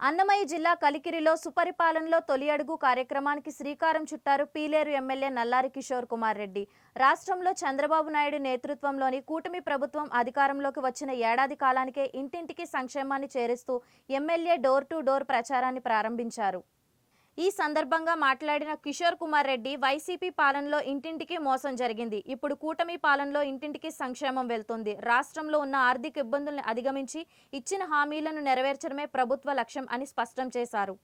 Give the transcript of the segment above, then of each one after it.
అన్నమయ్య జిల్లా కలికిరిలో సుపరిపాలనలో తొలి అడుగు కార్యక్రమానికి శ్రీకారం చుట్టారు పీలేరు ఎమ్మెల్యే నల్లారి కిషోర్ కుమార్ రెడ్డి. రాష్ట్రంలో చంద్రబాబు నాయుడు నేతృత్వంలోని కూటమి ప్రభుత్వం అధికారంలోకి వచ్చిన ఏడాది కాలానికే ఇంటింటికి సంక్షేమాన్ని చేరుస్తూ ఎమ్మెల్యే డోర్ టు డోర్ ప్రచారాన్ని ప్రారంభించారు. ఈ సందర్భంగా మాట్లాడిన కిషోర్ కుమార్ రెడ్డి, వైసీపీ పాలనలో ఇంటింటికి మోసం జరిగింది, ఇప్పుడు కూటమి పాలనలో ఇంటింటికి సంక్షేమం వెళ్తుంది. రాష్ట్రంలో ఉన్న ఆర్థిక ఇబ్బందులను అధిగమించి ఇచ్చిన హామీలను నెరవేర్చడమే ప్రభుత్వ లక్ష్యం అని స్పష్టం చేశారు.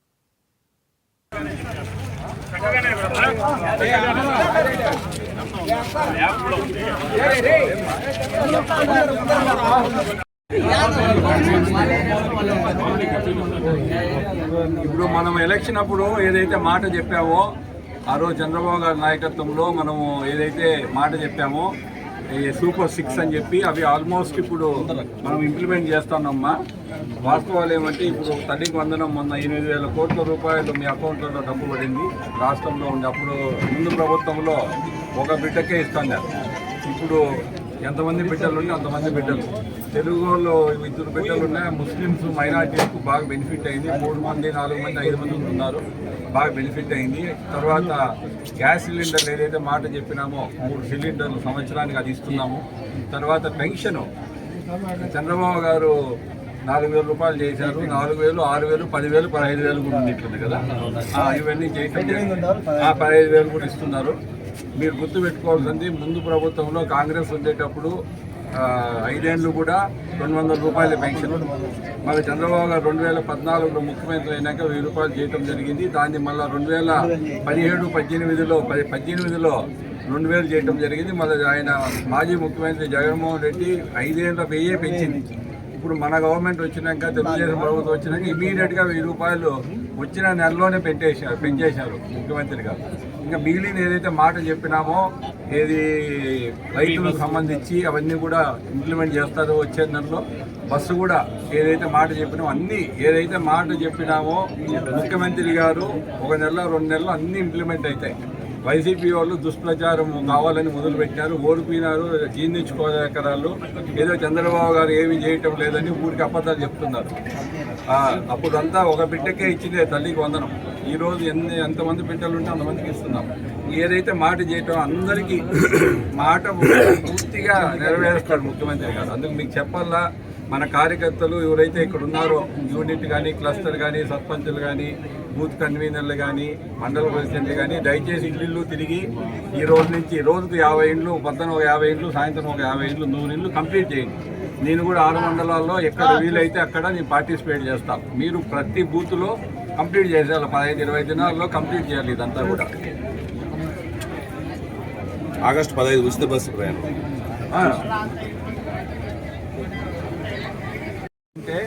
ఇప్పుడు మనం ఎలక్షన్ అప్పుడు ఏదైతే మాట చెప్పామో ఆ రోజు చంద్రబాబు గారి నాయకత్వంలో మనము ఏదైతే మాట చెప్పామో సూపర్ 6 అని చెప్పి అవి ఆల్మోస్ట్ ఇప్పుడు మనం ఇంప్లిమెంట్ చేస్తున్నామ్మా. వాస్తవాలు ఏమంటే ఇప్పుడు తల్లికి వందనం మొన్న 8,000 కోట్ల రూపాయలు మీ అకౌంట్లలో డబ్బు పడింది. రాష్ట్రంలో ఉండే అప్పుడు ముందు ప్రభుత్వంలో ఒక బిడ్డకే ఇస్తున్నారు. ఇప్పుడు ఎంతమంది బిడ్డలు ఉంటే అంతమంది బిడ్డలు. తెలుగు వాళ్ళు 2 బిడ్డలు ఉన్నాయి. ముస్లిమ్స్ మైనార్టీలకు బాగా బెనిఫిట్ అయింది. 3 మంది 4 మంది 5 మంది ఉన్నారు, బాగా బెనిఫిట్ అయింది. తర్వాత గ్యాస్ సిలిండర్లు ఏదైతే మాట చెప్పినామో 3 సిలిండర్లు సంవత్సరానికి అది ఇస్తున్నాము. తర్వాత పెన్షను చంద్రబాబు గారు 4,000 రూపాయలు చేశారు. 4,000, 6,000, 10,000, 15,000 కూడా ఉంది కదా. ఇవన్నీ చేయటం 15,000 కూడా ఇస్తున్నారు. మీరు గుర్తుపెట్టుకోవాల్సింది, ముందు ప్రభుత్వంలో కాంగ్రెస్ ఉండేటప్పుడు 5 ఏళ్ళు కూడా 200 రూపాయల పెన్షన్. మళ్ళీ చంద్రబాబు గారు 2014లో ముఖ్యమంత్రి అయినాక 1000 రూపాయలు చేయడం జరిగింది. దాన్ని మళ్ళీ 2017-18లో 2,000 చేయడం జరిగింది. మళ్ళీ ఆయన మాజీ ముఖ్యమంత్రి జగన్మోహన్ రెడ్డి 5 ఏళ్ళ 1000 పెంచింది. ఇప్పుడు మన గవర్నమెంట్ వచ్చినాక, తెలుగుదేశం ప్రభుత్వం వచ్చినాక ఇమీడియట్గా 1000 రూపాయలు వచ్చిన నెలలోనే పెంచేశారు ముఖ్యమంత్రి గారు. ఇంకా మిగిలిన ఏదైతే మాట చెప్పినామో ఏది రైతులకు సంబంధించి అవన్నీ కూడా ఇంప్లిమెంట్ చేస్తారో వచ్చే నెలలో. బస్సు కూడా ఏదైతే మాట చెప్పినామో అన్నీ ఏదైతే మాట చెప్పినామో ముఖ్యమంత్రి గారు 1 నెల 2 నెలలు అన్నీ ఇంప్లిమెంట్ అవుతాయి. వైసీపీ వాళ్ళు దుష్ప్రచారం కావాలని మొదలుపెట్టినారు, ఓడిపోయినారు, జీర్ణించుకోలేకరాళ్ళు. ఏదో చంద్రబాబు గారు ఏమీ చేయటం లేదని ఊరికి అబద్ధాలు చెప్తున్నారు. అప్పుడంతా ఒక బిడ్డకే ఇచ్చిందే తల్లికి వందనం. ఈరోజు ఎంతమంది బిడ్డలు ఉంటే అంతమందికి ఇస్తున్నాం. ఏదైతే మాట చేయటం అందరికీ మాట పూర్తిగా నెరవేరుస్తాడు ముఖ్యమంత్రి గారు. అందుకు మీకు చెప్పాలా, మన కార్యకర్తలు ఎవరైతే ఇక్కడ ఉన్నారో యూనిట్ కానీ, క్లస్టర్ కానీ, సర్పంచులు కానీ, బూత్ కన్వీనర్లు కానీ, మండల ప్రెసిడెంట్లు కానీ, దయచేసి ఇల్లు తిరిగి ఈ రోజు నుంచి రోజుకు 50 ఇండ్లు, పొద్దున ఒక 50 ఇండ్లు, సాయంత్రం ఒక 50 ఇండ్లు, 100 ఇండ్లు కంప్లీట్ చేయండి. నేను కూడా 6 మండలాల్లో ఎక్కడ వీలైతే అక్కడ నేను పార్టిసిపేట్ చేస్తాను. మీరు ప్రతి బూత్లో కంప్లీట్ చేసేయాలి. 15-20 దినాల్లో కంప్లీట్ చేయాలి ఇదంతా కూడా. ఆగస్టు 15 ఉచిత బస్సు ప్రయాణం. అంటే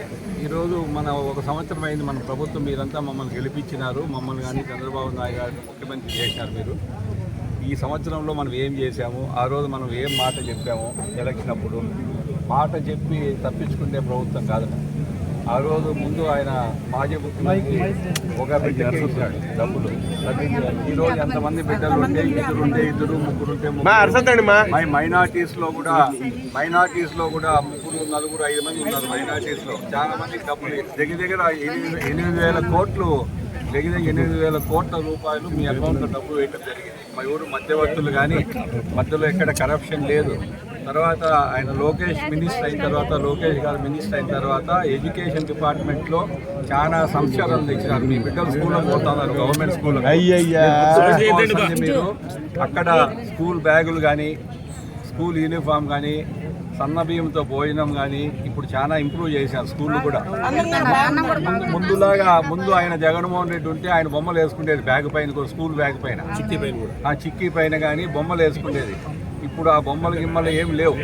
ఈరోజు మన 1 సంవత్సరం అయింది మన ప్రభుత్వం. మీరంతా మమ్మల్ని గెలిపించినారు. మమ్మల్ని కానీ చంద్రబాబు నాయుడు గారిని ముఖ్యమంత్రి చేశారు మీరు. ఈ సంవత్సరంలో మనం ఏం చేశాము, ఆ రోజు మనం ఏం మాట చెప్పాము ఎలక్షన్ అప్పుడు, మాట చెప్పి తప్పించుకునే ప్రభుత్వం కాదు. ఆ రోజు ముందు ఆయన మాజీ ముఖ్యమంత్రి ఒక బిడ్డకే ఇచ్చాడు డబ్బులు. ఈరోజు ఎంతమంది బిడ్డలు ఉంటే 2, 2, 3 ఉంటే మైనార్టీస్లో కూడా 3, 4, 5 మంది ఉన్నారు. మైనార్టీస్లో చాలా మందికి డబ్బులు దగ్గర 8,000 కోట్లు, 8,000 కోట్ల రూపాయలు మీ అకౌంట్లో డబ్బులు వేయడం జరిగింది. మా ఊరు మధ్యవర్తులు కానీ, మధ్యలో ఎక్కడ కరప్షన్ లేదు. తర్వాత ఆయన లోకేష్ గారు మినిస్టర్ అయిన తర్వాత ఎడ్యుకేషన్ డిపార్ట్మెంట్లో చాలా సంస్కరణలు తెచ్చినారు. మీ బిడ్డలు స్కూల్లో పోతున్నారు, గవర్నమెంట్ స్కూల్. మీరు అక్కడ స్కూల్ బ్యాగులు కానీ, స్కూల్ యూనిఫామ్ కానీ, సన్న బియ్యంతో భోజనం కానీ ఇప్పుడు చాలా ఇంప్రూవ్ చేశారు. స్కూళ్ళు కూడా ముందు ఆయన జగన్మోహన్ రెడ్డి ఉంటే ఆయన బొమ్మలు వేసుకునేది బ్యాగ్ పైన, స్కూల్ బ్యాగ్ పైన, చిక్కీ పైన కానీ బొమ్మలు వేసుకునేది. ఇప్పుడు ఆ బొమ్మలు ఏమి లేవు.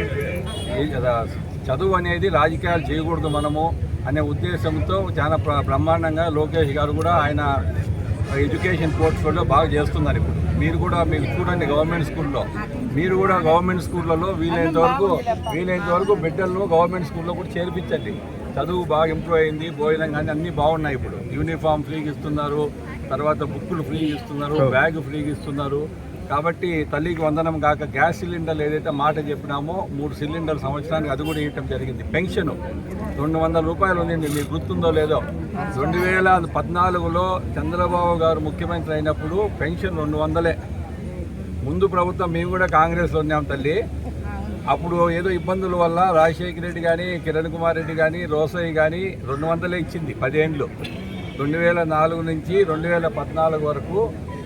చదువు అనేది రాజకీయాలు చేయకూడదు మనము అనే ఉద్దేశంతో చాలా బ్రహ్మాండంగా లోకేష్ గారు కూడా ఆయన ఎడ్యుకేషన్ పోర్ట్ఫోలియో బాగా చేస్తున్నారు. ఇప్పుడు మీరు కూడా మీకు చూడండి, గవర్నమెంట్ స్కూల్లో మీరు కూడా గవర్నమెంట్ స్కూళ్ళలో వీలైనంత వరకు బిడ్డలను గవర్నమెంట్ స్కూల్లో కూడా చేర్పించండి. చదువు బాగా ఇంప్రూవ్ అయింది, భోజనం కానీ అన్నీ బాగున్నాయి. ఇప్పుడు యూనిఫామ్ ఫ్రీగా ఇస్తున్నారు, తర్వాత బుక్కులు ఫ్రీగా ఇస్తున్నారు, బ్యాగ్ ఫ్రీగా ఇస్తున్నారు. కాబట్టి తల్లికి వందనం కాక గ్యాస్ సిలిండర్లు ఏదైతే మాట చెప్పినామో 3 సిలిండర్లు సంవత్సరానికి అది కూడా ఇవ్వటం జరిగింది. పెన్షను 200 రూపాయలు ఉంది, మీకు గుర్తుందో లేదో. 2014లో చంద్రబాబు గారు ముఖ్యమంత్రి అయినప్పుడు పెన్షన్ 200. ముందు ప్రభుత్వం మేము కూడా కాంగ్రెస్లో ఉన్నాం తల్లి. అప్పుడు ఏదో ఇబ్బందుల వల్ల రాజశేఖర రెడ్డి కానీ, కిరణ్ కుమార్ రెడ్డి కానీ, రోసయ్య కానీ 200 ఇచ్చింది 10 ఏళ్ళు. 2004 నుంచి 2014 వరకు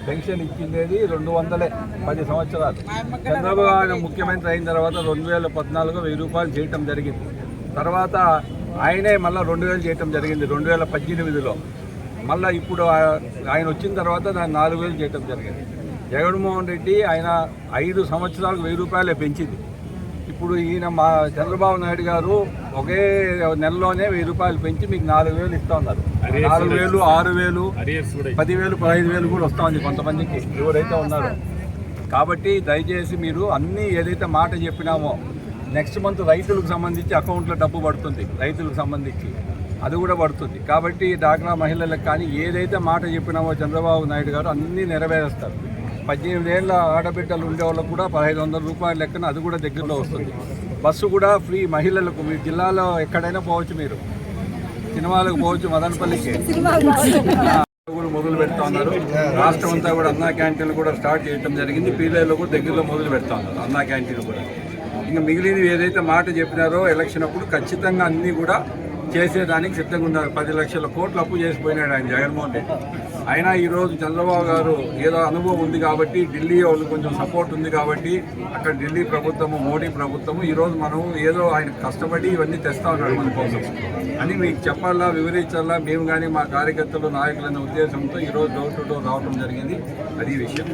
పెన్షన్ ఇచ్చింది 200, 10 సంవత్సరాలు. చంద్రబాబు గారు ముఖ్యమంత్రి అయిన తర్వాత 2014 1000 రూపాయలు చేయటం జరిగింది. తర్వాత ఆయనే మళ్ళీ 2000 చేయటం జరిగింది 2018లో. మళ్ళీ ఇప్పుడు ఆయన వచ్చిన తర్వాత దాన్ని 4000 చేయటం జరిగింది. జగన్మోహన్ రెడ్డి ఆయన 5 సంవత్సరాలకు 1000 రూపాయలే పెంచింది. ఇప్పుడు ఈయన మా చంద్రబాబు నాయుడు గారు ఒకే నెలలోనే 1000 రూపాయలు పెంచి మీకు 4000 ఇస్తా ఉన్నారు. 4000, 6000, 10,000, 15,000 కూడా వస్తూ ఉంది కొంతమందికి ఎవరైతే ఉన్నారో. కాబట్టి దయచేసి మీరు అన్నీ ఏదైతే మాట చెప్పినామో నెక్స్ట్ మంత్ రైతులకు సంబంధించి అకౌంట్లో డబ్బు పడుతుంది, రైతులకు సంబంధించి అది కూడా పడుతుంది. కాబట్టి డాక్రా మహిళలకు కానీ ఏదైతే మాట చెప్పినామో చంద్రబాబు నాయుడు గారు అన్నీ నెరవేరుస్తారు. 18 ఏళ్ళ ఆడబిడ్డలు ఉండే వాళ్ళకు కూడా 1500 రూపాయల లెక్కన అది కూడా దగ్గరలో వస్తుంది. బస్సు కూడా ఫ్రీ మహిళలకు. మీ జిల్లాలో ఎక్కడైనా పోవచ్చు, మీరు సినిమాలకు పోవచ్చు, మదనపల్లికి కూడా మొదలు పెడతా ఉన్నారు. రాష్ట్రం అంతా కూడా అన్నా క్యాంటీన్లు కూడా స్టార్ట్ చేయడం జరిగింది. పీలేలో కూడా దగ్గరలో మొదలు పెడతా ఉన్నారు అన్నా క్యాంటీన్ కూడా. ఇంకా మిగిలినవి ఏదైతే మాట చెప్పినారో ఎలక్షన్ అప్పుడు ఖచ్చితంగా అన్నీ కూడా చేసేదానికి సిద్ధంగా ఉన్నారు. 10 లక్షల కోట్లు అప్పు చేసిపోయినాడు ఆయన జగన్మోహన్ రెడ్డి. అయినా ఈరోజు చంద్రబాబు గారు ఏదో అనుభవం ఉంది కాబట్టి, ఢిల్లీ వాళ్ళు కొంచెం సపోర్ట్ ఉంది కాబట్టి, అక్కడ ఢిల్లీ ప్రభుత్వము, మోడీ ప్రభుత్వము ఈరోజు మనం ఏదో ఆయన కష్టపడి ఇవన్నీ తెస్తా ఉన్నాడు మన కోసం అని మీకు చెప్పాలా, వివరించాలా. మేము కానీ మా కార్యకర్తలు, నాయకులనే ఉద్దేశంతో ఈరోజు డోర్ టు డోర్ రావడం జరిగింది. అది విషయం.